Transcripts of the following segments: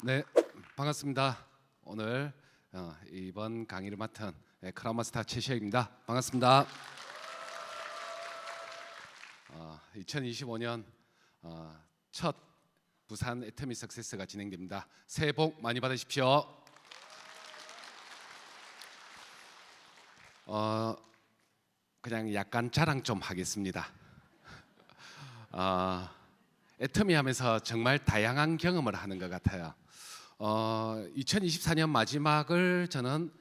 네, 반갑습니다. 오늘 이번 강의를 맡은 크라운마스터 최시혁입니다. 반갑습니다. 2025년 첫 부산 애터미 석세스가 진행됩니다. 새해 복 많이 받으십시오. 그냥 약간 자랑 좀 하겠습니다. 애터미 하면서 정말 다양한 경험을 하는 것 같아요. 2024년 마지막을 저는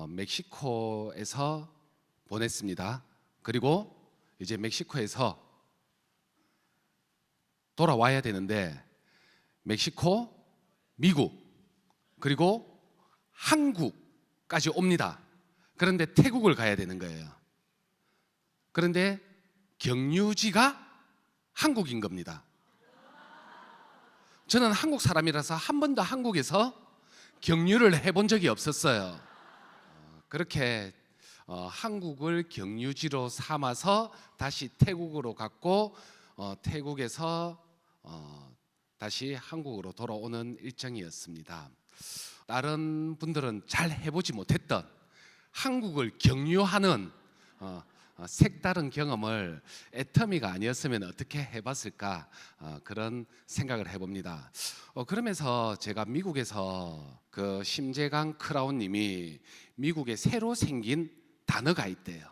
멕시코에서 보냈습니다. 그리고 이제 멕시코에서 돌아와야 되는데 멕시코, 미국, 그리고 한국까지 옵니다. 그런데 태국을 가야 되는 거예요. 그런데 경유지가 한국인 겁니다. 저는 한국 사람이라서 한 번도 한국에서 경유를 해본 적이 없었어요. 그렇게 한국을 경유지로 삼아서 다시 태국으로 갔고 태국에서 다시 한국으로 돌아오는 일정이었습니다. 다른 분들은 잘 해보지 못했던 한국을 경유하는 색다른 경험을 애터미가 아니었으면 어떻게 해봤을까 그런 생각을 해봅니다. 그러면서 제가 미국에서 그 심재강 크라운님이 미국에 새로 생긴 단어가 있대요.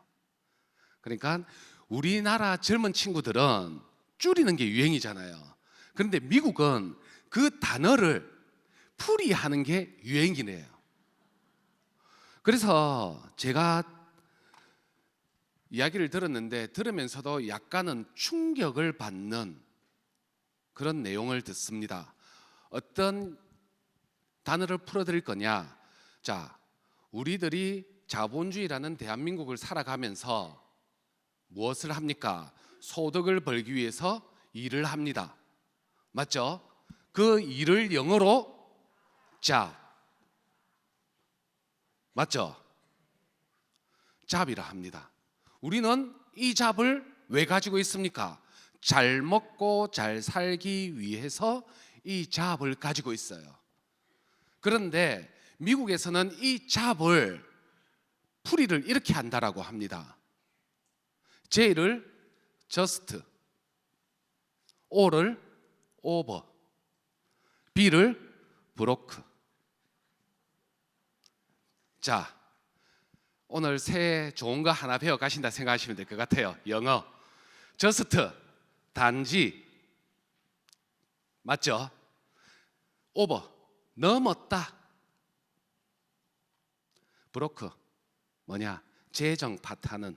그러니까 우리나라 젊은 친구들은 줄이는 게 유행이잖아요. 그런데 미국은 그 단어를 풀이하는 게 유행이래요. 그래서 제가 이야기를 들었는데 들으면서도 약간은 충격을 받는 그런 내용을 듣습니다. 어떤 단어를 풀어드릴 거냐? 자, 우리들이 자본주의라는 대한민국을 살아가면서 무엇을 합니까? 소득을 벌기 위해서 일을 합니다. 맞죠? 그 일을 영어로 job, 맞죠? job이라 합니다. 우리는 이 잡을 왜 가지고 있습니까? 잘 먹고 잘 살기 위해서 이 잡을 가지고 있어요. 그런데 미국에서는 이 잡을 풀이를 이렇게 한다라고 합니다. J를 just, O를 over, B를 broke. 자, 오늘 새해 좋은 거 하나 배워 가신다 생각하시면 될 것 같아요. 영어 just, 단지, 맞죠? over, 넘었다. broke, 뭐냐? 재정 파탄은.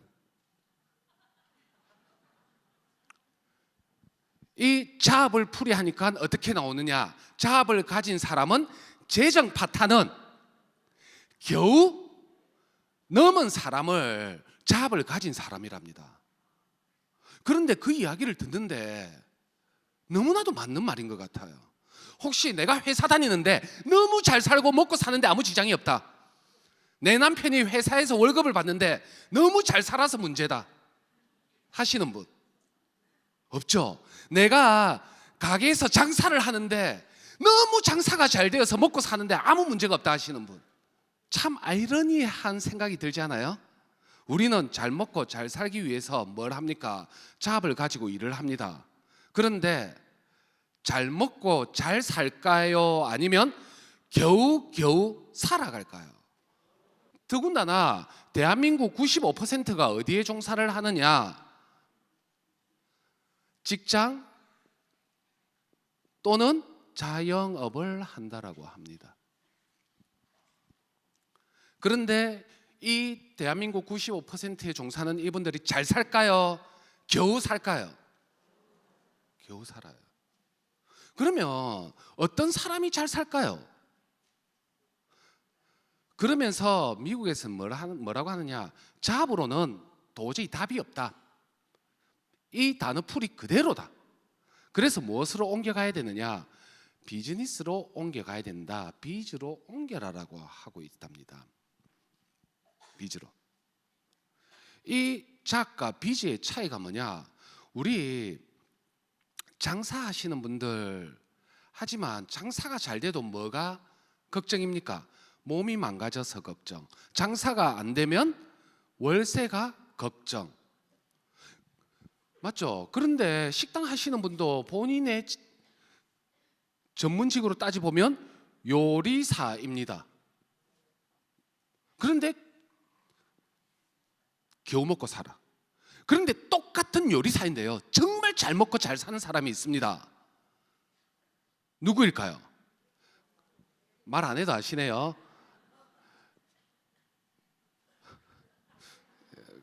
이 잡을 풀이하니까 어떻게 나오느냐? 잡을 가진 사람은 재정 파탄은 겨우 넘은 사람을 잡을 가진 사람이랍니다. 그런데 그 이야기를 듣는데 너무나도 맞는 말인 것 같아요. 혹시 내가 회사 다니는데 너무 잘 살고 먹고 사는데 아무 지장이 없다. 내 남편이 회사에서 월급을 받는데 너무 잘 살아서 문제다 하시는 분 없죠? 내가 가게에서 장사를 하는데 너무 장사가 잘 되어서 먹고 사는데 아무 문제가 없다 하시는 분, 참 아이러니한 생각이 들지 않아요? 우리는 잘 먹고 잘 살기 위해서 뭘 합니까? 잡을 가지고 일을 합니다. 그런데 잘 먹고 잘 살까요? 아니면 겨우겨우 살아갈까요? 더군다나 대한민국 95%가 어디에 종사를 하느냐? 직장 또는 자영업을 한다라고 합니다. 그런데 이 대한민국 95%의 종사는 이분들이 잘 살까요? 겨우 살까요? 겨우 살아요. 그러면 어떤 사람이 잘 살까요? 그러면서 미국에서는 뭐라고 하느냐? 잡으로는 도저히 답이 없다. 이 단어 풀이 그대로다. 그래서 무엇으로 옮겨가야 되느냐? 비즈니스로 옮겨가야 된다. 비즈로 옮겨라라고 하고 있답니다. 비즈로. 이 잡과 비즈의 차이가 뭐냐? 우리 장사하시는 분들 하지만 장사가 잘 돼도 뭐가 걱정입니까? 몸이 망가져서 걱정. 장사가 안 되면 월세가 걱정. 맞죠? 그런데 식당 하시는 분도 본인의 전문직으로 따져보면 요리사입니다. 그런데 겨우 먹고 살아. 그런데 똑같은 요리사인데요, 정말 잘 먹고 잘 사는 사람이 있습니다. 누구일까요? 말 안 해도 아시네요.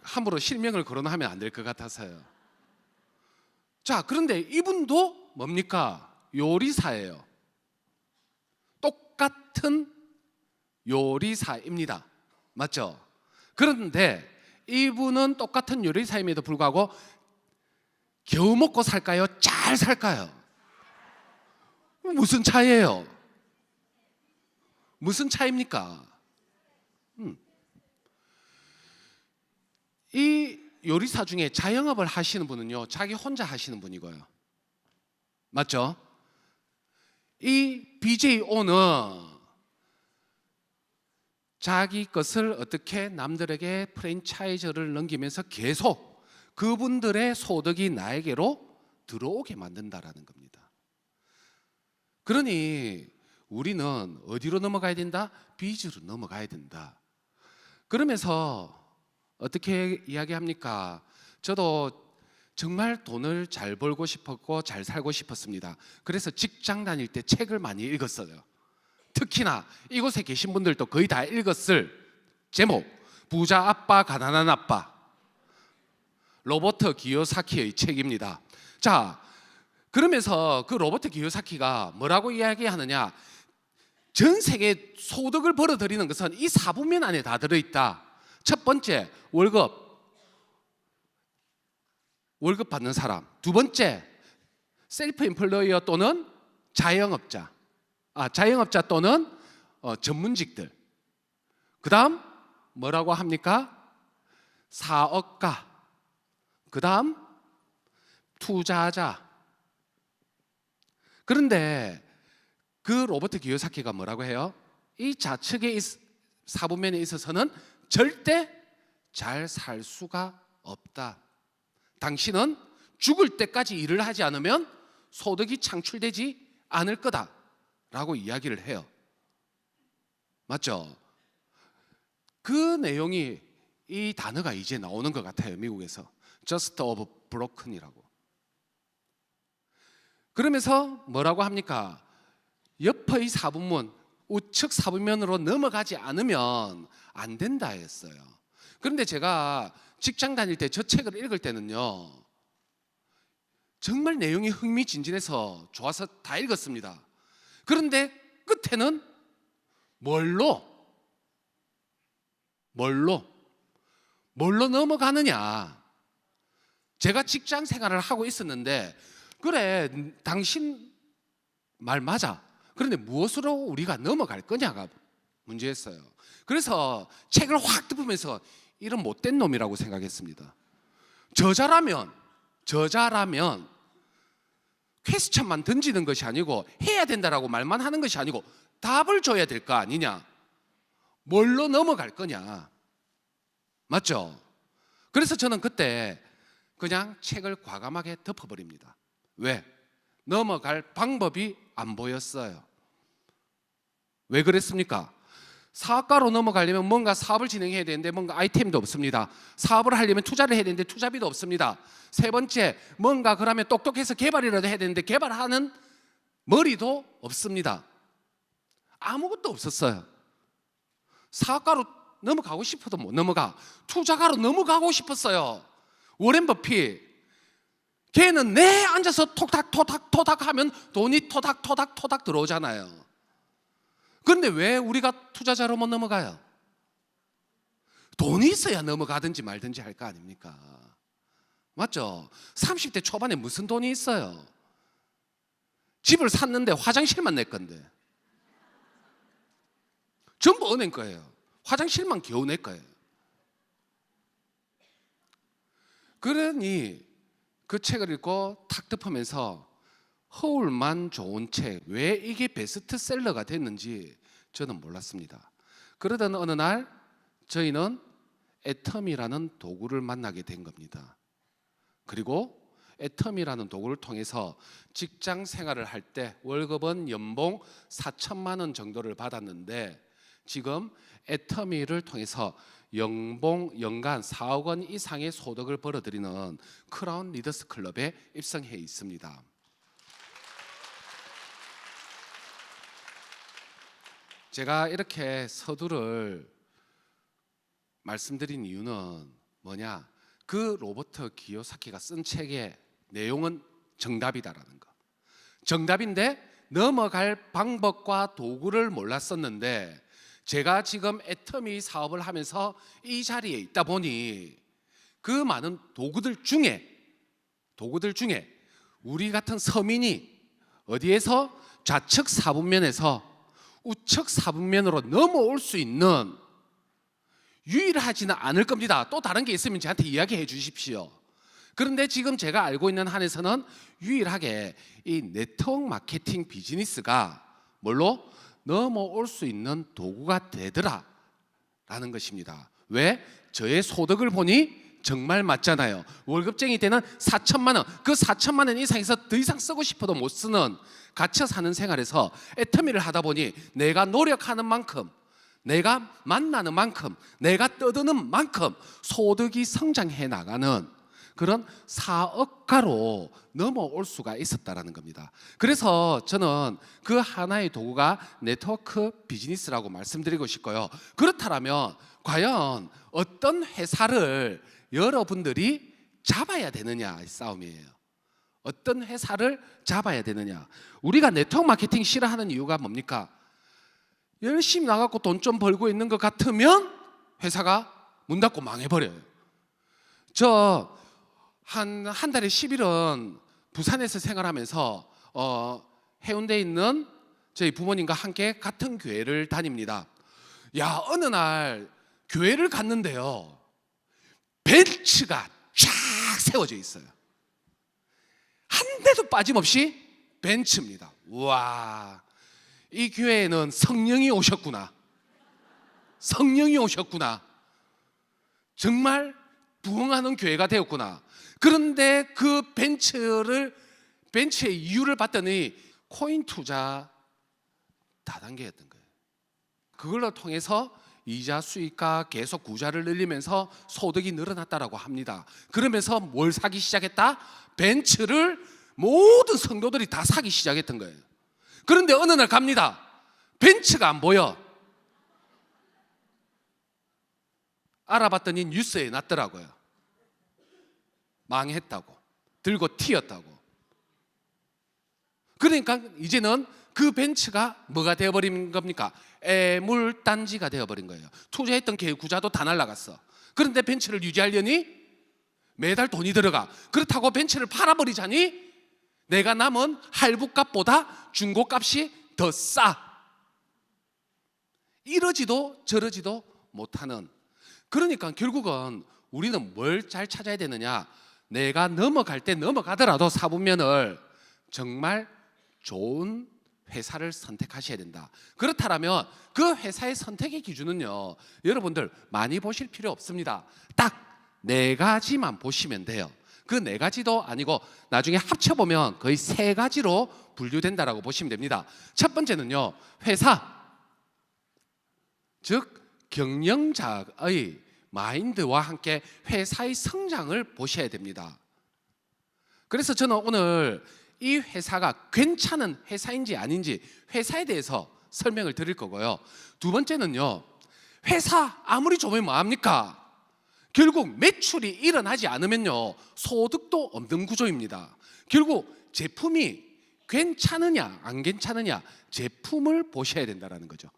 함부로 실명을 거론하면 안 될 것 같아서요. 자, 그런데 이분도 뭡니까? 요리사예요. 똑같은 요리사입니다. 맞죠? 그런데 이분은 똑같은 요리사임에도 불구하고 겨우 먹고 살까요? 잘 살까요? 무슨 차이예요? 무슨 차이입니까? 이 요리사 중에 자영업을 하시는 분은요, 자기 혼자 하시는 분이고요. 맞죠? 이 BJO는 자기 것을 어떻게 남들에게 프랜차이즈를 넘기면서 계속 그분들의 소득이 나에게로 들어오게 만든다라는 겁니다. 그러니 우리는 어디로 넘어가야 된다? 빚으로 넘어가야 된다. 그러면서 어떻게 이야기합니까? 저도 정말 돈을 잘 벌고 싶었고 잘 살고 싶었습니다. 그래서 직장 다닐 때 책을 많이 읽었어요. 특히나 이곳에 계신 분들도 거의 다 읽었을 제목, 부자 아빠 가난한 아빠, 로버트 기요사키의 책입니다. 자, 그러면서 그 로버트 기요사키가 뭐라고 이야기하느냐, 전 세계 소득을 벌어들이는 것은 이 4분면 안에 다 들어있다. 첫 번째, 월급 받는 사람. 두 번째, 셀프 임플로이어 또는 자영업자. 자영업자 또는 전문직들. 그 다음 뭐라고 합니까? 사업가. 그 다음 투자자. 그런데 그 로버트 기요사키가 뭐라고 해요? 이 좌측의 4분면에 있어서는 절대 잘 살 수가 없다. 당신은 죽을 때까지 일을 하지 않으면 소득이 창출되지 않을 거다 라고 이야기를 해요. 맞죠? 그 내용이, 이 단어가 이제 나오는 것 같아요. 미국에서 Just of Broken이라고. 그러면서 뭐라고 합니까? 옆의 4분면, 우측 4분면으로 넘어가지 않으면 안 된다 했어요. 그런데 제가 직장 다닐 때 저 책을 읽을 때는요, 정말 내용이 흥미진진해서 좋아서 다 읽었습니다. 그런데 끝에는 뭘로 넘어가느냐. 제가 직장 생활을 하고 있었는데, 그래, 당신 말 맞아. 그런데 무엇으로 우리가 넘어갈 거냐가 문제였어요. 그래서 책을 확 덮으면서 이런 못된 놈이라고 생각했습니다. 저자라면 퀘스천만 던지는 것이 아니고, 해야 된다라고 말만 하는 것이 아니고 답을 줘야 될 거 아니냐. 뭘로 넘어갈 거냐. 맞죠? 그래서 저는 그때 그냥 책을 과감하게 덮어버립니다. 왜? 넘어갈 방법이 안 보였어요. 왜 그랬습니까? 사업가로 넘어가려면 뭔가 사업을 진행해야 되는데 뭔가 아이템도 없습니다. 사업을 하려면 투자를 해야 되는데 투자비도 없습니다. 세 번째, 뭔가 그러면 똑똑해서 개발이라도 해야 되는데 개발하는 머리도 없습니다. 아무것도 없었어요. 사업가로 넘어가고 싶어도 못 넘어가. 투자가로 넘어가고 싶었어요. 워렌 버핏, 걔는 내 앉아서 톡탁 하면 돈이 토닥 들어오잖아요. 그런데 왜 우리가 투자자로 못 넘어가요? 돈이 있어야 넘어가든지 말든지 할 거 아닙니까? 맞죠? 30대 초반에 무슨 돈이 있어요? 집을 샀는데 화장실만 내 건데, 전부 은행 거예요. 화장실만 겨우 내 거예요. 그러니 그 책을 읽고 탁 덮으면서 허울만 좋은 책, 왜 이게 베스트셀러가 됐는지 저는 몰랐습니다. 그러던 어느 날 저희는 애텀이라는 도구를 만나게 된 겁니다. 그리고 애텀이라는 도구를 통해서 직장 생활을 할 때 월급은 연봉 4천만 원 정도를 받았는데 지금 애터미를 통해서 연간 4억 원 이상의 소득을 벌어들이는 크라운 리더스 클럽에 입성해 있습니다. 제가 이렇게 서두를 말씀드린 이유는 뭐냐? 그 로버트 기요사키가 쓴 책의 내용은 정답이다라는 거. 정답인데 넘어갈 방법과 도구를 몰랐었는데 제가 지금 애터미 사업을 하면서 이 자리에 있다 보니 그 많은 도구들 중에 우리 같은 서민이 어디에서 좌측 4분면에서 우측 4분면으로 넘어올 수 있는 유일하지는 않을 겁니다. 또 다른 게 있으면 저한테 이야기해 주십시오. 그런데 지금 제가 알고 있는 한에서는 유일하게 이 네트워크 마케팅 비즈니스가 뭘로 넘어올 수 있는 도구가 되더라 라는 것입니다. 왜? 저의 소득을 보니 정말 맞잖아요. 월급쟁이 때는 4천만 원, 그 4천만 원 이상에서 더 이상 쓰고 싶어도 못 쓰는 갇혀 사는 생활에서 애터미를 하다 보니 내가 노력하는 만큼, 내가 만나는 만큼, 내가 떠드는 만큼 소득이 성장해 나가는 그런 사업가로 넘어올 수가 있었다라는 겁니다. 그래서 저는 그 하나의 도구가 네트워크 비즈니스라고 말씀드리고 싶고요. 그렇다면 과연 어떤 회사를 여러분들이 잡아야 되느냐 이 싸움이에요. 어떤 회사를 잡아야 되느냐. 우리가 네트워크 마케팅 싫어하는 이유가 뭡니까? 열심히 나가고 돈 좀 벌고 있는 것 같으면 회사가 문 닫고 망해버려요. 저 한 달에 10일은 부산에서 생활하면서 해운대에 있는 저희 부모님과 함께 같은 교회를 다닙니다. 야, 어느 날 교회를 갔는데요, 벤츠가 쫙 세워져 있어요. 한 대도 빠짐없이 벤츠입니다. 와, 이 교회에는 성령이 오셨구나. 성령이 오셨구나. 정말 부흥하는 교회가 되었구나. 그런데 그 벤츠의 이유를 봤더니 코인 투자 다단계였던 거예요. 그걸로 통해서 이자 수익과 계속 구자를 늘리면서 소득이 늘어났다라고 합니다. 그러면서 뭘 사기 시작했다? 벤츠를 모든 성도들이 다 사기 시작했던 거예요. 그런데 어느 날 갑니다. 벤츠가 안 보여. 알아봤더니 뉴스에 났더라고요. 망했다고, 들고 튀었다고. 그러니까 이제는 그 벤츠가 뭐가 되어버린 겁니까? 애물단지가 되어버린 거예요. 투자했던 계구자도 다 날라갔어. 그런데 벤츠를 유지하려니 매달 돈이 들어가. 그렇다고 벤츠를 팔아버리자니 내가 남은 할부값보다 중고값이 더 싸. 이러지도 저러지도 못하는. 그러니까 결국은 우리는 뭘 잘 찾아야 되느냐? 내가 넘어갈 때 넘어가더라도 사분면을 정말 좋은 회사를 선택하셔야 된다. 그렇다면 그 회사의 선택의 기준은요, 여러분들 많이 보실 필요 없습니다. 딱 네 가지만 보시면 돼요. 그 네 가지도 아니고 나중에 합쳐보면 거의 세 가지로 분류된다라고 보시면 됩니다. 첫 번째는요, 회사, 즉 경영자의 마인드와 함께 회사의 성장을 보셔야 됩니다. 그래서 저는 오늘 이 회사가 괜찮은 회사인지 아닌지 회사에 대해서 설명을 드릴 거고요. 두 번째는요, 회사 아무리 좋으면 뭐합니까? 결국 매출이 일어나지 않으면요, 소득도 없는 구조입니다. 결국 제품이 괜찮으냐 안 괜찮으냐, 제품을 보셔야 된다는 거죠.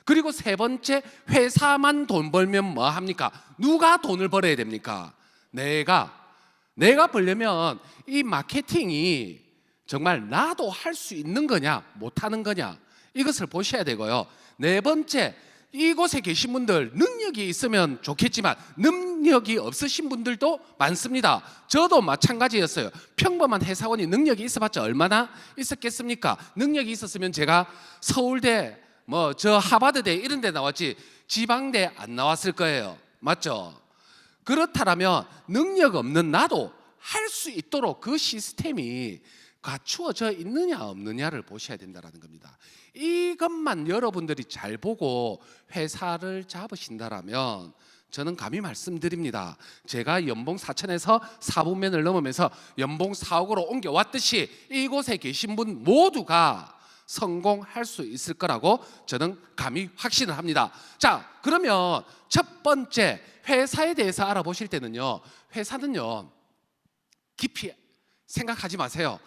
그리고 세 번째, 회사만 돈 벌면 뭐 합니까? 누가 돈을 벌어야 됩니까? 내가 벌려면 이 마케팅이 정말 나도 할 수 있는 거냐 못 하는 거냐, 이것을 보셔야 되고요. 네 번째, 이곳에 계신 분들 능력이 있으면 좋겠지만 능력이 없으신 분들도 많습니다. 저도 마찬가지였어요. 평범한 회사원이 능력이 있어봤자 얼마나 있었겠습니까? 능력이 있었으면 제가 서울대 저 하버드대 이런 데 나왔지 지방대 안 나왔을 거예요. 맞죠? 그렇다면 능력 없는 나도 할 수 있도록 그 시스템이 갖추어져 있느냐 없느냐를 보셔야 된다는 겁니다. 이것만 여러분들이 잘 보고 회사를 잡으신다라면 저는 감히 말씀드립니다. 제가 연봉 4천에서 4분면을 넘으면서 연봉 4억으로 옮겨왔듯이 이곳에 계신 분 모두가 성공할 수 있을 거라고 저는 감히 확신을 합니다. 자, 그러면 첫 번째 회사에 대해서 알아보실 때는요, 회사는요 깊이 생각하지 마세요.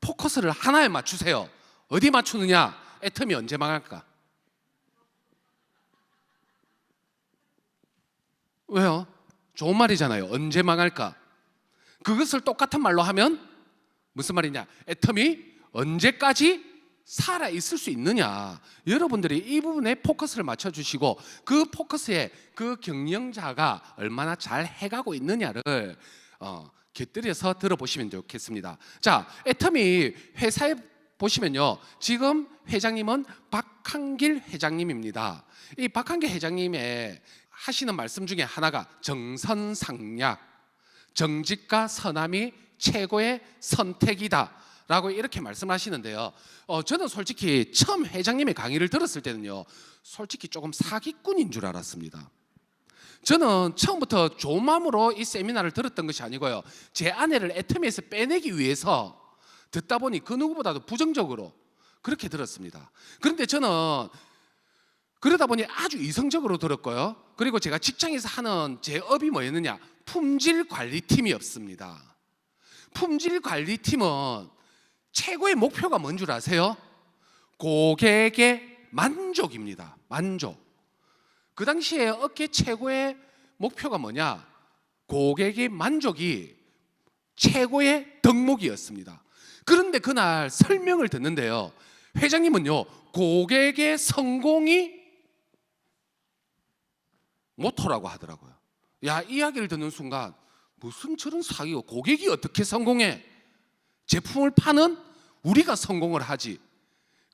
포커스를 하나에 맞추세요. 어디 맞추느냐? 애텀이 언제 망할까? 왜요? 좋은 말이잖아요. 언제 망할까? 그것을 똑같은 말로 하면 무슨 말이냐? 애텀이 언제까지 살아 있을 수 있느냐? 여러분들이 이 부분에 포커스를 맞춰주시고 그 포커스에 그 경영자가 얼마나 잘 해가고 있느냐를 곁들여서 들어보시면 좋겠습니다. 자, 애텀이 회사에 보시면요, 지금 회장님은 박한길 회장님입니다. 이 박한길 회장님의 하시는 말씀 중에 하나가 정선상략, 정직과 선함이 최고의 선택이다 라고 이렇게 말씀하시는데요, 저는 솔직히 처음 회장님의 강의를 들었을 때는요, 솔직히 조금 사기꾼인 줄 알았습니다. 저는 처음부터 좋은 마음으로 이 세미나를 들었던 것이 아니고요, 제 아내를 애터미에서 빼내기 위해서 듣다 보니 그 누구보다도 부정적으로 그렇게 들었습니다. 그런데 저는 그러다 보니 아주 이성적으로 들었고요, 그리고 제가 직장에서 하는 제 업이 뭐였느냐? 품질관리팀이었습니다. 품질관리팀은 최고의 목표가 뭔 줄 아세요? 고객의 만족입니다. 만족. 그 당시에 업계 최고의 목표가 뭐냐? 고객의 만족이 최고의 덕목이었습니다. 그런데 그날 설명을 듣는데요, 회장님은요, 고객의 성공이 모토라고 하더라고요. 야, 이야기를 듣는 순간 무슨 저런 사기고, 고객이 어떻게 성공해? 제품을 파는 우리가 성공을 하지.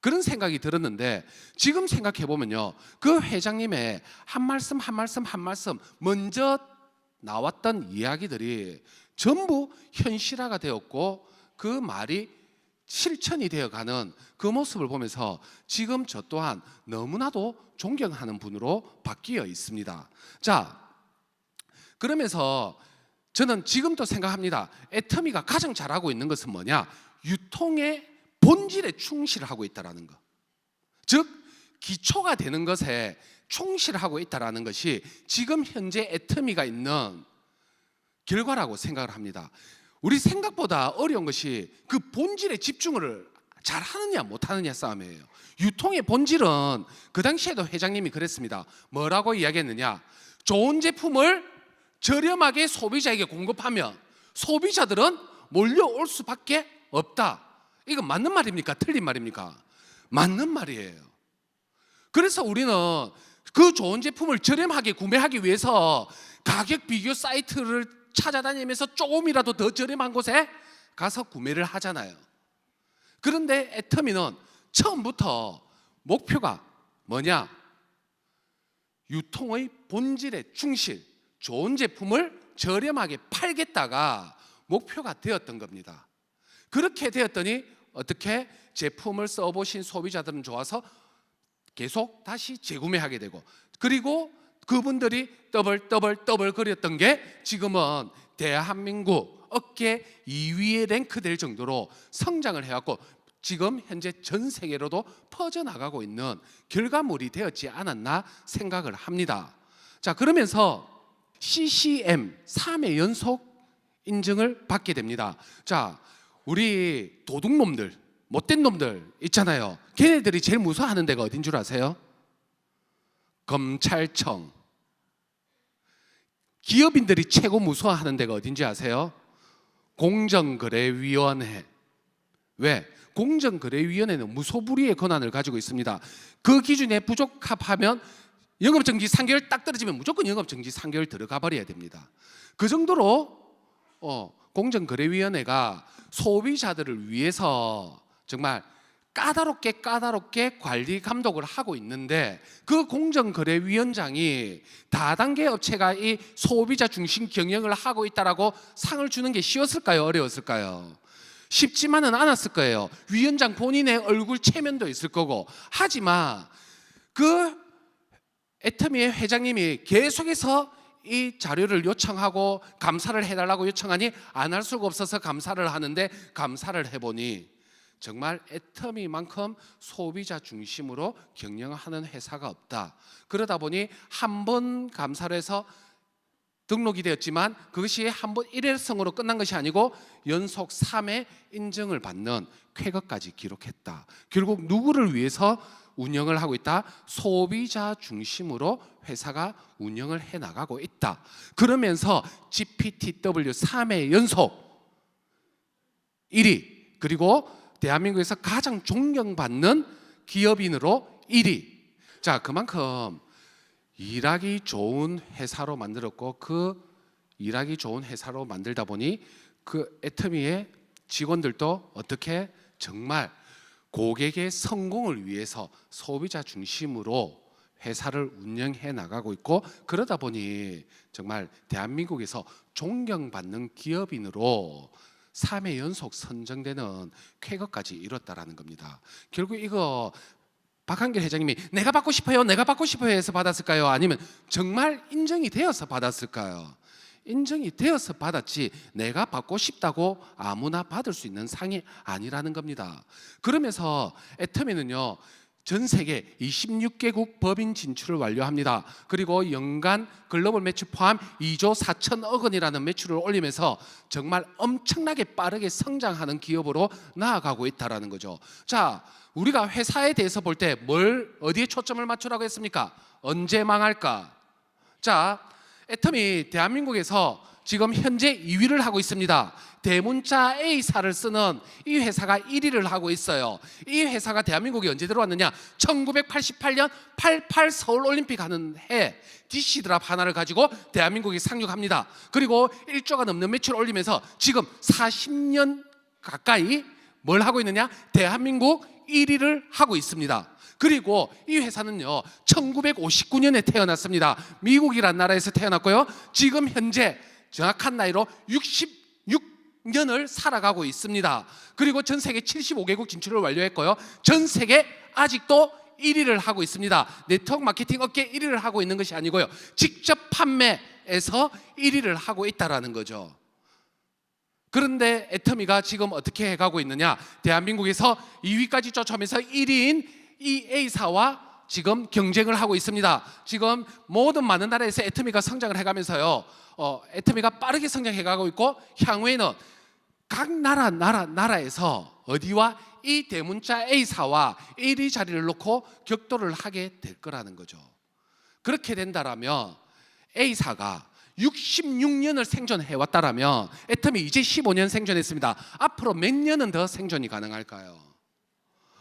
그런 생각이 들었는데 지금 생각해 보면요, 그 회장님의 한 말씀 한 말씀 한 말씀 먼저 나왔던 이야기들이 전부 현실화가 되었고 그 말이 실천이 되어가는 그 모습을 보면서 지금 저 또한 너무나도 존경하는 분으로 바뀌어 있습니다. 자, 그러면서 저는 지금도 생각합니다. 애터미가 가장 잘하고 있는 것은 뭐냐? 유통의 본질에 충실하고 있다는 것, 즉 기초가 되는 것에 충실하고 있다는 것이 지금 현재 애터미가 있는 결과라고 생각을 합니다. 우리 생각보다 어려운 것이 그 본질에 집중을 잘하느냐 못하느냐 싸움이에요. 유통의 본질은 그 당시에도 회장님이 그랬습니다. 뭐라고 이야기했느냐? 좋은 제품을 저렴하게 소비자에게 공급하면 소비자들은 몰려올 수밖에 없다. 이거 맞는 말입니까? 틀린 말입니까? 맞는 말이에요. 그래서 우리는 그 좋은 제품을 저렴하게 구매하기 위해서 가격 비교 사이트를 찾아다니면서 조금이라도 더 저렴한 곳에 가서 구매를 하잖아요. 그런데 애터미는 처음부터 목표가 뭐냐? 유통의 본질에 충실, 좋은 제품을 저렴하게 팔겠다가 목표가 되었던 겁니다. 그렇게 되었더니 어떻게 제품을 써보신 소비자들은 좋아서 계속 다시 재구매하게 되고, 그리고 그분들이 더블 거렸던 게 지금은 대한민국 업계 2위에 랭크될 정도로 성장을 해왔고 지금 현재 전 세계로도 퍼져나가고 있는 결과물이 되었지 않았나 생각을 합니다. 자, 그러면서 CCM 3회 연속 인증을 받게 됩니다. 자, 우리 도둑놈들, 못된 놈들 있잖아요. 걔네들이 제일 무서워하는 데가 어딘 줄 아세요? 검찰청. 기업인들이 최고 무서워하는 데가 어딘지 아세요? 공정거래위원회. 왜? 공정거래위원회는 무소불위의 권한을 가지고 있습니다. 그 기준에 부적합하면 영업정지 3개월 딱 떨어지면 무조건 영업정지 3개월 들어가 버려야 됩니다. 그 정도로 공정거래위원회가 소비자들을 위해서 정말 까다롭게 관리 감독을 하고 있는데, 그 공정거래위원장이 다단계 업체가 이 소비자 중심 경영을 하고 있다라고 상을 주는 게 쉬웠을까요? 어려웠을까요? 쉽지만은 않았을 거예요. 위원장 본인의 얼굴 체면도 있을 거고. 하지만 그 애터미의 회장님이 계속해서 이 자료를 요청하고 감사를 해달라고 요청하니 안 할 수가 없어서 감사를 하는데, 감사를 해보니 정말 애터미만큼 소비자 중심으로 경영하는 회사가 없다. 그러다 보니 한 번 감사를 해서 등록이 되었지만 그것이 한 번 일회성으로 끝난 것이 아니고 연속 3회 인증을 받는 쾌거까지 기록했다. 결국 누구를 위해서 운영을 하고 있다? 소비자 중심으로 회사가 운영을 해나가고 있다. 그러면서 GPTW 3회 연속 1위, 그리고 대한민국에서 가장 존경받는 기업인으로 1위. 자, 그만큼 일하기 좋은 회사로 만들었고, 그 일하기 좋은 회사로 만들다 보니 그 애터미의 직원들도 어떻게 정말 고객의 성공을 위해서 소비자 중심으로 회사를 운영해 나가고 있고, 그러다 보니 정말 대한민국에서 존경받는 기업인으로 3회 연속 선정되는 쾌거까지 이뤘다라는 겁니다. 결국 이거 박한길 회장님이 내가 받고 싶어요 해서 받았을까요? 아니면 정말 인정이 되어서 받았을까요? 인정이 되어서 받았지 내가 받고 싶다고 아무나 받을 수 있는 상이 아니라는 겁니다. 그러면서 애터미는요, 전 세계 26개국 법인 진출을 완료합니다. 그리고 연간 글로벌 매출 포함 2조 4천억 원이라는 매출을 올리면서 정말 엄청나게 빠르게 성장하는 기업으로 나아가고 있다는 거죠. 자, 우리가 회사에 대해서 볼 때 어디에 초점을 맞추라고 했습니까? 언제 망할까? 자, 애터미 대한민국에서 지금 현재 2위를 하고 있습니다. 대문자 A사를 쓰는 이 회사가 1위를 하고 있어요. 이 회사가 대한민국에 언제 들어왔느냐? 1988년 88 서울올림픽 하는 해 DC드랍 하나를 가지고 대한민국에 상륙합니다. 그리고 1조가 넘는 매출을 올리면서 지금 40년 가까이 뭘 하고 있느냐? 대한민국 1위를 하고 있습니다. 그리고 이 회사는요, 1959년에 태어났습니다. 미국이란 나라에서 태어났고요, 지금 현재 정확한 나이로 66년을 살아가고 있습니다. 그리고 전 세계 75개국 진출을 완료했고요, 전 세계 아직도 1위를 하고 있습니다. 네트워크 마케팅 업계 1위를 하고 있는 것이 아니고요, 직접 판매에서 1위를 하고 있다는 거죠. 그런데 애터미가 지금 어떻게 해가고 있느냐? 대한민국에서 2위까지 쫓아오면서 1위인 이 A사와 지금 경쟁을 하고 있습니다. 지금 모든 많은 나라에서 애터미가 성장을 해가면서요, 애터미가 빠르게 성장해가고 있고, 향후에는 각 나라에서 어디와 이 대문자 A사와 1위 자리를 놓고 격돌을 하게 될 거라는 거죠. 그렇게 된다라면 A사가 66년을 생존해 왔다라면 애터미 이제 15년 생존했습니다. 앞으로 몇 년은 더 생존이 가능할까요?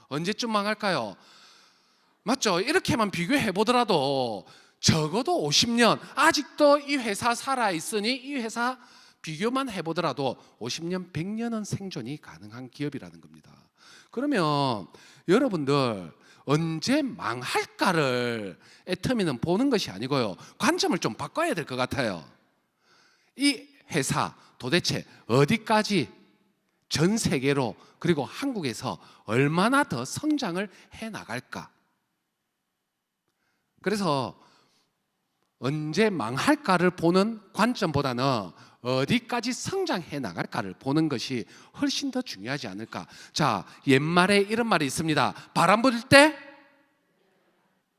언제쯤 망할까요? 맞죠? 이렇게만 비교해 보더라도 적어도 50년, 아직도 이 회사 살아있으니 이 회사 비교만 해보더라도 50년, 100년은 생존이 가능한 기업이라는 겁니다. 그러면 여러분들 언제 망할까를 애터미는 보는 것이 아니고요, 관점을 좀 바꿔야 될 것 같아요. 이 회사 도대체 어디까지 전 세계로, 그리고 한국에서 얼마나 더 성장을 해나갈까? 그래서 언제 망할까를 보는 관점보다는 어디까지 성장해 나갈까를 보는 것이 훨씬 더 중요하지 않을까. 자, 옛말에 이런 말이 있습니다. 바람 불 때,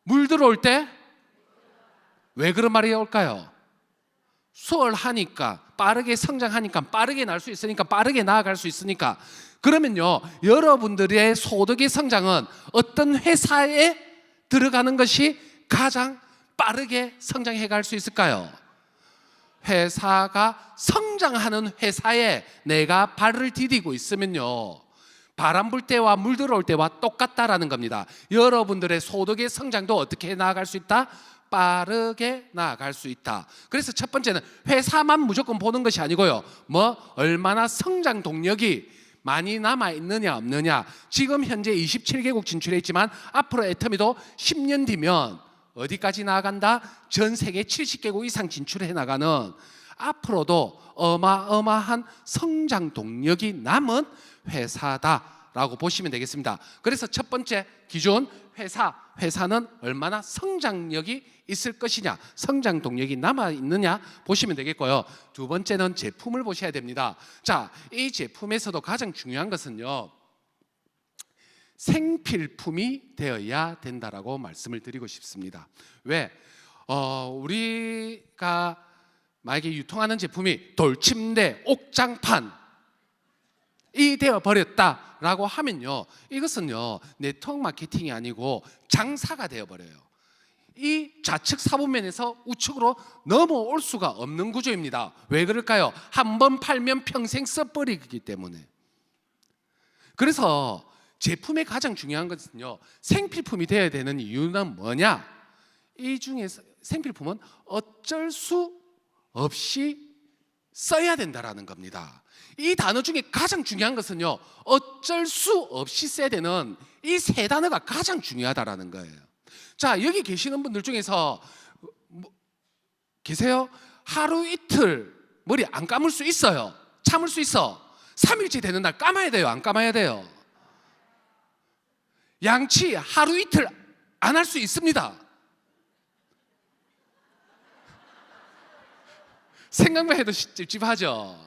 물 들어올 때, 왜 그런 말이 올까요? 수월하니까, 빠르게 성장하니까, 빠르게 날 수 있으니까, 빠르게 나아갈 수 있으니까. 그러면요, 여러분들의 소득의 성장은 어떤 회사에 들어가는 것이 가장 빠르게 성장해 갈 수 있을까요? 회사가 성장하는 회사에 내가 발을 디디고 있으면요, 바람 불 때와 물 들어올 때와 똑같다라는 겁니다. 여러분들의 소득의 성장도 어떻게 나아갈 수 있다? 빠르게 나아갈 수 있다. 그래서 첫 번째는 회사만 무조건 보는 것이 아니고요. 얼마나 성장 동력이 많이 남아있느냐 없느냐. 지금 현재 27개국 진출해 있지만 앞으로 애터미도 10년 뒤면 어디까지 나아간다? 전 세계 70개국 이상 진출해 나가는, 앞으로도 어마어마한 성장 동력이 남은 회사다라고 보시면 되겠습니다. 그래서 첫 번째 기준, 회사는 얼마나 성장력이 있을 것이냐, 성장 동력이 남아있느냐 보시면 되겠고요. 두 번째는 제품을 보셔야 됩니다. 자, 이 제품에서도 가장 중요한 것은요, 생필품이 되어야 된다라고 말씀을 드리고 싶습니다. 왜? 우리가 만약에 유통하는 제품이 돌침대, 옥장판 이 되어 버렸다라고 하면요, 이것은요 네트워크 마케팅이 아니고 장사가 되어 버려요. 이 좌측 사분면에서 우측으로 넘어올 수가 없는 구조입니다. 왜 그럴까요? 한번 팔면 평생 써버리기 때문에. 그래서 제품의 가장 중요한 것은요, 생필품이 되어야 되는 이유는 뭐냐? 이 중에서 생필품은 어쩔 수 없이 써야 된다라는 겁니다. 이 단어 중에 가장 중요한 것은요, 어쩔 수 없이 써야 되는 이 세 단어가 가장 중요하다라는 거예요. 자, 여기 계시는 분들 중에서 계세요? 하루 이틀 머리 안 감을 수 있어요. 참을 수 있어. 3일째 되는 날 감아야 돼요? 안 감아야 돼요? 양치 하루 이틀 안 할 수 있습니다. 생각만 해도 찝찝하죠.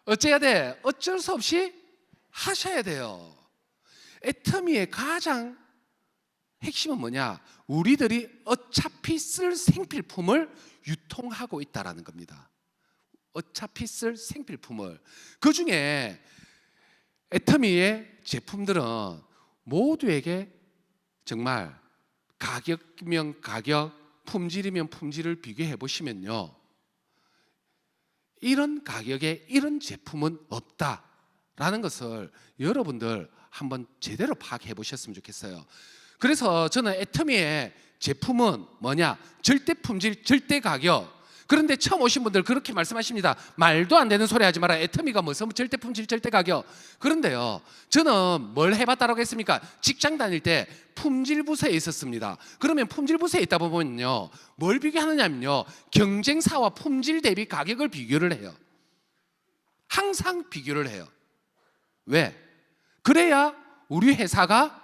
어째야 돼? 어쩔 수 없이 하셔야 돼요. 애터미의 가장 핵심은 뭐냐? 우리들이 어차피 쓸 생필품을 유통하고 있다라는 겁니다. 어차피 쓸 생필품을. 그 중에 애터미의 제품들은 모두에게 정말 가격이면 가격, 품질이면 품질을 비교해 보시면요, 이런 가격에 이런 제품은 없다라는 것을 여러분들 한번 제대로 파악해 보셨으면 좋겠어요. 그래서 저는 애터미의 제품은 뭐냐? 절대 품질, 절대 가격. 그런데 처음 오신 분들 그렇게 말씀하십니다. 말도 안 되는 소리 하지 마라. 애터미가 무슨 절대 품질, 절대 가격. 그런데요, 저는 뭘 해봤다라고 했습니까? 직장 다닐 때 품질 부서에 있었습니다. 그러면 품질 부서에 있다 보면요, 뭘 비교하느냐면요, 경쟁사와 품질 대비 가격을 비교를 해요. 항상 비교를 해요. 왜? 그래야 우리 회사가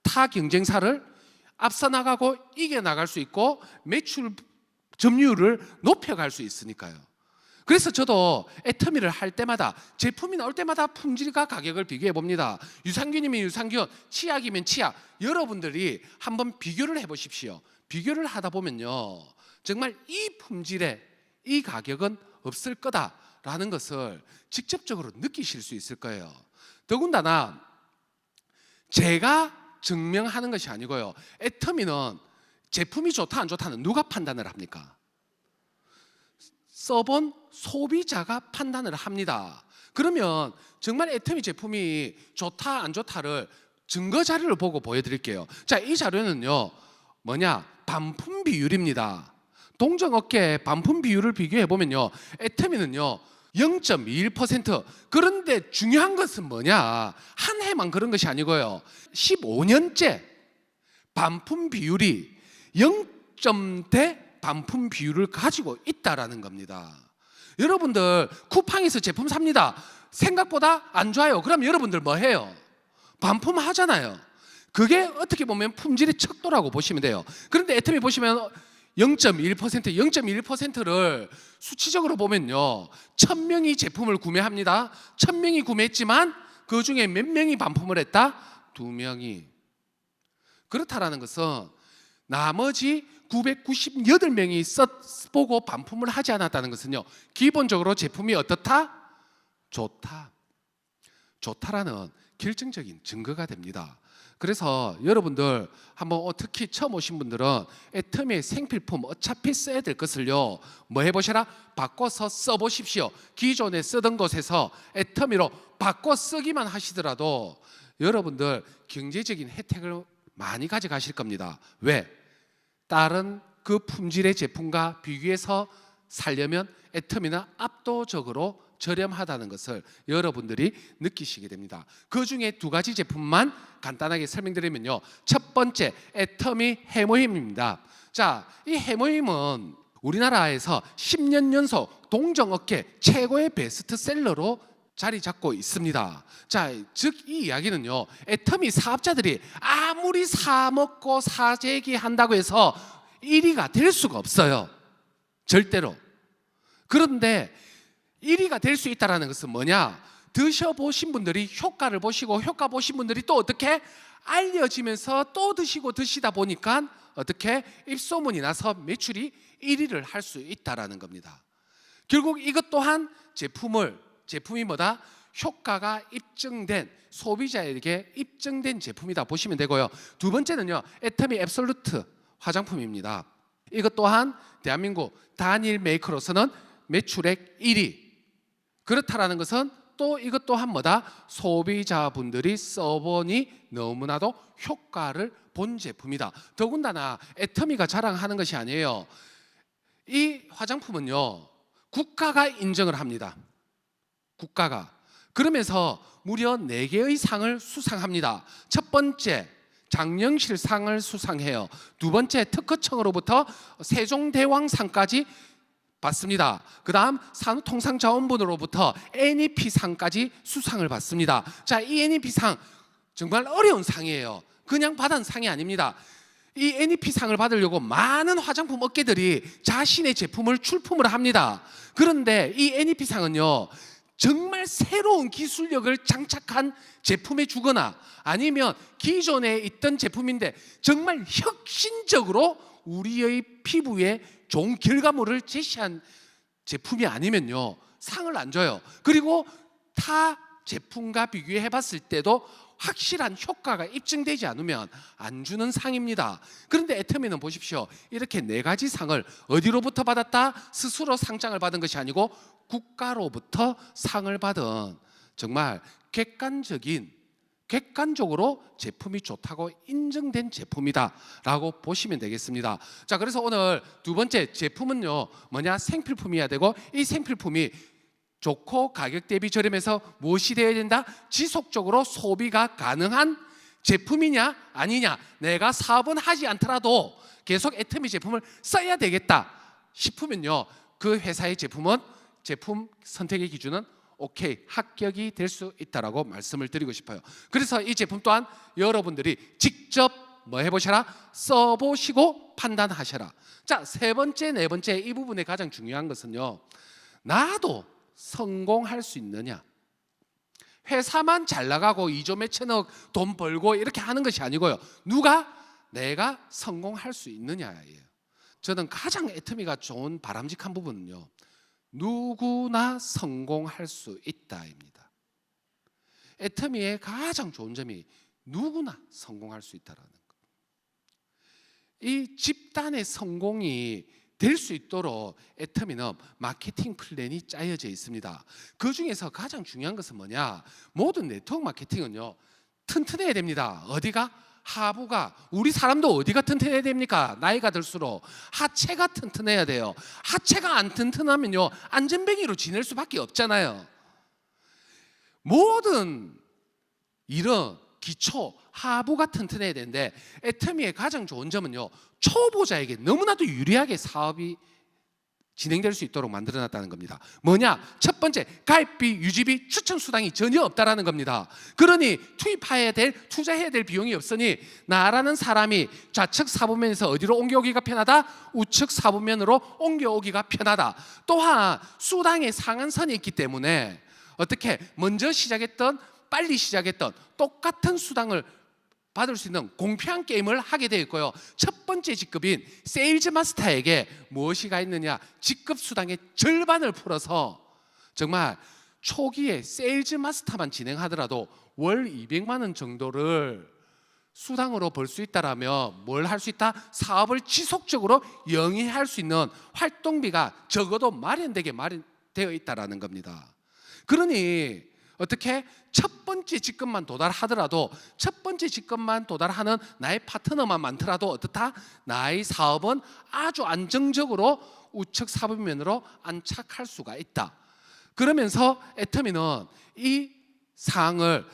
타 경쟁사를 앞서 나가고 이겨 나갈 수 있고 매출 점유율을 높여갈 수 있으니까요. 그래서 저도 애터미를 할 때마다, 제품이 나올 때마다 품질과 가격을 비교해 봅니다. 유산균이면 유산균, 치약이면 치약. 여러분들이 한번 비교를 해보십시오. 비교를 하다 보면요, 정말 이 품질에 이 가격은 없을 거다라는 것을 직접적으로 느끼실 수 있을 거예요. 더군다나 제가 증명하는 것이 아니고요, 애터미는 제품이 좋다 안 좋다는 누가 판단을 합니까? 써본 소비자가 판단을 합니다. 그러면 정말 애터미 제품이 좋다 안 좋다를 증거 자료를 보고 보여드릴게요. 자, 이 자료는요, 뭐냐? 반품 비율입니다. 동종업계 반품 비율을 비교해 보면요, 애터미는요 0.21%. 그런데 중요한 것은 뭐냐? 한 해만 그런 것이 아니고요, 15년째 반품 비율이 0점대 반품 비율을 가지고 있다라는 겁니다. 여러분들 쿠팡에서 제품 삽니다. 생각보다 안 좋아요. 그럼 여러분들 뭐 해요? 반품 하잖아요. 그게 어떻게 보면 품질의 척도라고 보시면 돼요. 그런데 애터미 보시면 0.1%, 0.1%를 수치적으로 보면요, 1000명이 제품을 구매합니다. 1000명이 구매했지만 그 중에 몇 명이 반품을 했다? 2명이. 그렇다라는 것은 나머지 998명이 써보고 반품을 하지 않았다는 것은요, 기본적으로 제품이 어떻다? 좋다. 좋다라는 결정적인 증거가 됩니다. 그래서 여러분들 한번 특히 처음 오신 분들은 애터미의 생필품 어차피 써야 될 것을요, 뭐 해보셔라? 바꿔서 써보십시오. 기존에 쓰던 곳에서 애터미로 바꿔 쓰기만 하시더라도 여러분들 경제적인 혜택을 많이 가져가실 겁니다. 왜? 다른 그 품질의 제품과 비교해서 살려면 애터미는 압도적으로 저렴하다는 것을 여러분들이 느끼시게 됩니다. 그 중에 두 가지 제품만 간단하게 설명드리면요. 첫 번째, 애터미 해모임입니다. 자, 이 해모임은 우리나라에서 10년 연속 동정업계 최고의 베스트셀러로 자리 잡고 있습니다. 자, 즉 이 이야기는요, 애터미 사업자들이 아무리 사먹고 사재기 한다고 해서 1위가 될 수가 없어요. 절대로. 그런데 1위가 될 수 있다는 것은 뭐냐? 드셔보신 분들이 효과를 보시고 효과 보신 분들이 또 어떻게 알려지면서 또 드시고 드시다 보니까 어떻게 입소문이 나서 매출이 1위를 할 수 있다는 겁니다. 결국 이것 또한 제품이 뭐다? 효과가 입증된, 소비자에게 입증된 제품이다 보시면 되고요. 두 번째는요, 애터미 앱솔루트 화장품입니다. 이것 또한 대한민국 단일 메이커로서는 매출액 1위. 그렇다라는 것은 또 이것 또한 뭐다? 소비자분들이 써보니 너무나도 효과를 본 제품이다. 더군다나 애터미가 자랑하는 것이 아니에요. 이 화장품은요, 국가가 인정을 합니다. 국가가. 그러면서 무려 4개의 상을 수상합니다. 첫 번째, 장영실상을 수상해요. 두 번째, 특허청으로부터 세종대왕상까지 받습니다. 그 다음 산후통상자원부로부터 NEP상까지 수상을 받습니다. 자, 이 NEP상 정말 어려운 상이에요. 그냥 받은 상이 아닙니다. 이 NEP상을 받으려고 많은 화장품 업계들이 자신의 제품을 출품을 합니다. 그런데 이 NEP상은요, 정말 새로운 기술력을 장착한 제품에 주거나 아니면 기존에 있던 제품인데 정말 혁신적으로 우리의 피부에 좋은 결과물을 제시한 제품이 아니면요, 상을 안 줘요. 그리고 타 제품과 비교해 봤을 때도 확실한 효과가 입증되지 않으면 안 주는 상입니다. 그런데 애터미는 보십시오. 이렇게 4가지 상을 어디로부터 받았다? 스스로 상장을 받은 것이 아니고 국가로부터 상을 받은 정말 객관적으로 제품이 좋다고 인정된 제품이다라고 보시면 되겠습니다. 자, 그래서 오늘 두 번째 제품은요, 뭐냐? 생필품이어야 되고, 이 생필품이 좋고 가격 대비 저렴해서 무엇이 되어야 된다? 지속적으로 소비가 가능한 제품이냐 아니냐. 내가 사업은 하지 않더라도 계속 애터미 제품을 써야 되겠다 싶으면요, 그 회사의 제품 선택의 기준은 오케이, 합격이 될 수 있다라고 말씀을 드리고 싶어요. 그래서 이 제품 또한 여러분들이 직접 뭐 해보셔라? 써보시고 판단하셔라. 자, 세 번째, 네 번째 이 부분에 가장 중요한 것은요, 나도 성공할 수 있느냐. 회사만 잘 나가고 2조 몇천억 돈 벌고 이렇게 하는 것이 아니고요, 내가 성공할 수 있느냐예요. 저는 가장 애터미가 좋은 바람직한 부분은요, 누구나 성공할 수 있다입니다. 애터미의 가장 좋은 점이 누구나 성공할 수 있다라는 것. 이 집단의 성공이 될 수 있도록 애터미는 마케팅 플랜이 짜여져 있습니다. 그 중에서 가장 중요한 것은 뭐냐? 모든 네트워크 마케팅은요, 튼튼해야 됩니다. 어디가? 하부가. 우리 사람도 어디가 튼튼해야 됩니까? 나이가 들수록 하체가 튼튼해야 돼요. 하체가 안 튼튼하면요, 안전뱅이로 지낼 수밖에 없잖아요. 모든 이런 기초 하부가 튼튼해야 되는데, 애터미의 가장 좋은 점은요, 초보자에게 너무나도 유리하게 사업이 진행될 수 있도록 만들어놨다는 겁니다. 뭐냐? 첫 번째, 가입비, 유지비, 추천 수당이 전혀 없다라는 겁니다. 그러니 투자해야 될 비용이 없으니 나라는 사람이 좌측 사부면에서 어디로 옮겨오기가 편하다? 우측 사부면으로 옮겨오기가 편하다. 또한 수당의 상한선이 있기 때문에 어떻게 먼저 시작했던 빨리 시작했던 똑같은 수당을 받을 수 있는 공평한 게임을 하게 되어 있고요. 첫 번째 직급인 세일즈 마스터에게 무엇이가 있느냐? 직급 수당의 절반을 풀어서 정말 초기에 세일즈 마스터만 진행하더라도 월 200만 원 정도를 수당으로 벌 수 있다라면 뭘 할 수 있다? 사업을 지속적으로 영위할 수 있는 활동비가 적어도 마련되어 있다라는 겁니다. 그러니 어떻게 첫 번째 직급만 도달하더라도 첫 번째 직급만 도달하는 나의 파트너만 많더라도 어떻다? 나의 사업은 아주 안정적으로 우측 사분면으로 안착할 수가 있다. 그러면서 애터미는 이 사항을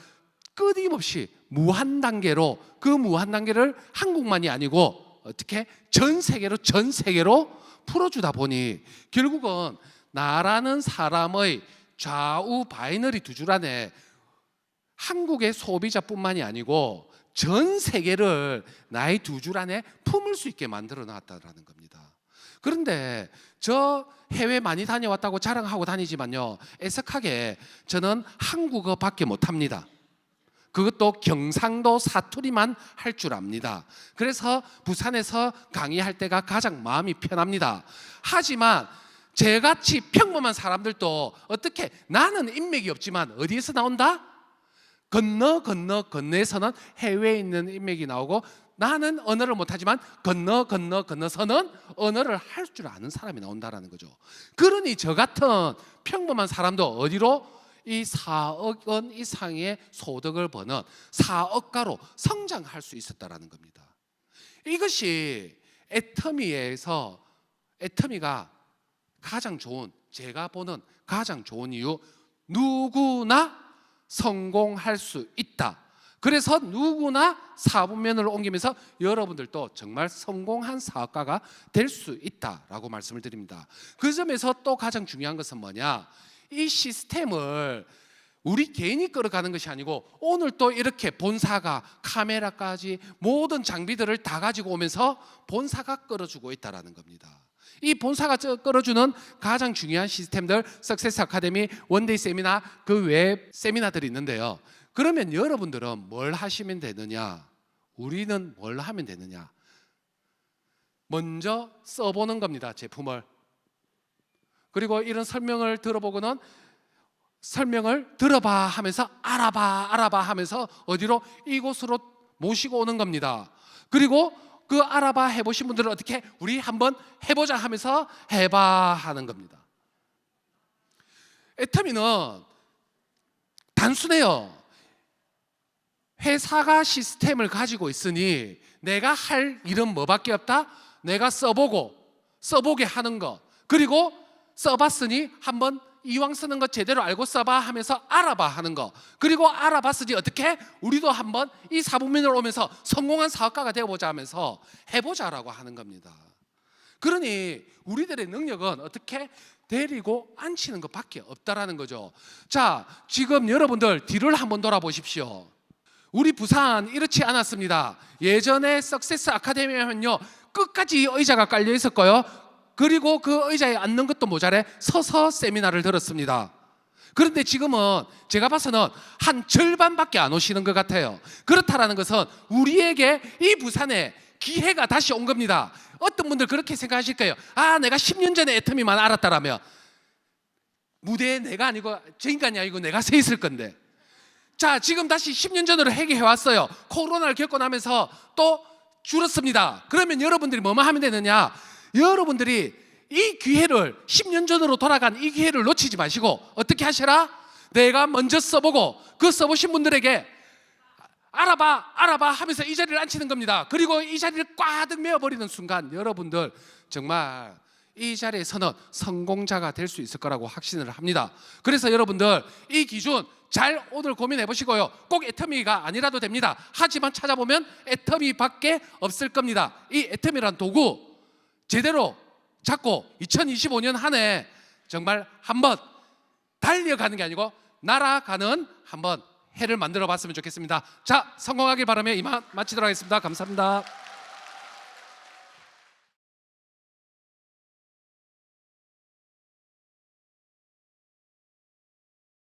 끊임없이 무한 단계로 그 무한 단계를 한국만이 아니고 어떻게 전 세계로 풀어주다 보니 결국은 나라는 사람의 좌우 바이너리 두 줄 안에 한국의 소비자뿐만이 아니고 전 세계를 나의 두 줄 안에 품을 수 있게 만들어 놨다라는 겁니다. 그런데 저 해외 많이 다녀왔다고 자랑하고 다니지만요, 애석하게 저는 한국어밖에 못합니다. 그것도 경상도 사투리만 할 줄 압니다. 그래서 부산에서 강의할 때가 가장 마음이 편합니다. 하지만 저같이 평범한 사람들도 어떻게 나는 인맥이 없지만 어디에서 나온다? 건너에서는 해외에 있는 인맥이 나오고 나는 언어를 못하지만 건너서는 언어를 할 줄 아는 사람이 나온다는 거죠. 그러니 저 같은 평범한 사람도 어디로? 이 4억 원 이상의 소득을 버는 사업가로 성장할 수 있었다는 겁니다. 이것이 애터미가 가장 좋은, 제가 보는 가장 좋은 이유, 누구나 성공할 수 있다. 그래서 누구나 사분면을 옮기면서 여러분들도 정말 성공한 사업가가 될 수 있다라고 말씀을 드립니다. 그 점에서 또 가장 중요한 것은 뭐냐? 이 시스템을 우리 개인이 끌어가는 것이 아니고 오늘 또 이렇게 본사가 카메라까지 모든 장비들을 다 가지고 오면서 본사가 끌어주고 있다는 겁니다. 이 본사가 끌어주는 가장 중요한 시스템들, 석세스 아카데미, 원데이 세미나, 그 외 세미나들이 있는데요. 그러면 여러분들은 뭘 하시면 되느냐? 우리는 뭘 하면 되느냐? 먼저 써보는 겁니다, 제품을. 그리고 이런 설명을 들어보고는 설명을 들어봐 하면서 알아봐 하면서 어디로? 이곳으로 모시고 오는 겁니다. 그리고 그 알아봐 해보신 분들은 어떻게? 우리 한번 해보자 하면서 해봐 하는 겁니다. 애터미는 단순해요. 회사가 시스템을 가지고 있으니 내가 할 일은 뭐밖에 없다? 내가 써보게 하는 거, 그리고 써봤으니 한번 이왕 쓰는 거 제대로 알고 써봐 하면서 알아봐 하는 거, 그리고 알아봤으니 어떻게? 우리도 한번 이 사분면을 오면서 성공한 사업가가 되어보자 하면서 해보자라고 하는 겁니다. 그러니 우리들의 능력은 어떻게? 데리고 앉히는 것밖에 없다라는 거죠. 자, 지금 여러분들 뒤를 한번 돌아보십시오. 우리 부산 이렇지 않았습니다. 예전에 석세스 아카데미 하면요, 끝까지 의자가 깔려 있었고요, 그리고 그 의자에 앉는 것도 모자래 서서 세미나를 들었습니다. 그런데 지금은 제가 봐서는 한 절반밖에 안 오시는 것 같아요. 그렇다라는 것은 우리에게 이 부산에 기회가 다시 온 겁니다. 어떤 분들 그렇게 생각하실 거예요. 아, 내가 10년 전에 애터미만 알았다라면 무대에 내가 아니고 저 인간이 아니고 내가 서 있을 건데. 자, 지금 다시 10년 전으로 회귀해 왔어요. 코로나를 겪고 나면서 또 줄었습니다. 그러면 여러분들이 뭐만 하면 되느냐? 여러분들이 이 기회를, 10년 전으로 돌아간 이 기회를 놓치지 마시고 어떻게 하시라? 내가 먼저 써보고 그 써보신 분들에게 알아봐 하면서 이 자리를 앉히는 겁니다. 그리고 이 자리를 꽉 메워버리는 순간 여러분들 정말 이 자리에서는 성공자가 될 수 있을 거라고 확신을 합니다. 그래서 여러분들 이 기준 잘 오늘 고민해 보시고요. 꼭 애터미가 아니라도 됩니다. 하지만 찾아보면 애터미밖에 없을 겁니다. 이 애터미란 도구 제대로 잡고 2025년 한 해 정말 한번 달려가는 게 아니고 날아가는 한번 해를 만들어 봤으면 좋겠습니다. 자, 성공하길 바라며 이만 마치도록 하겠습니다. 감사합니다.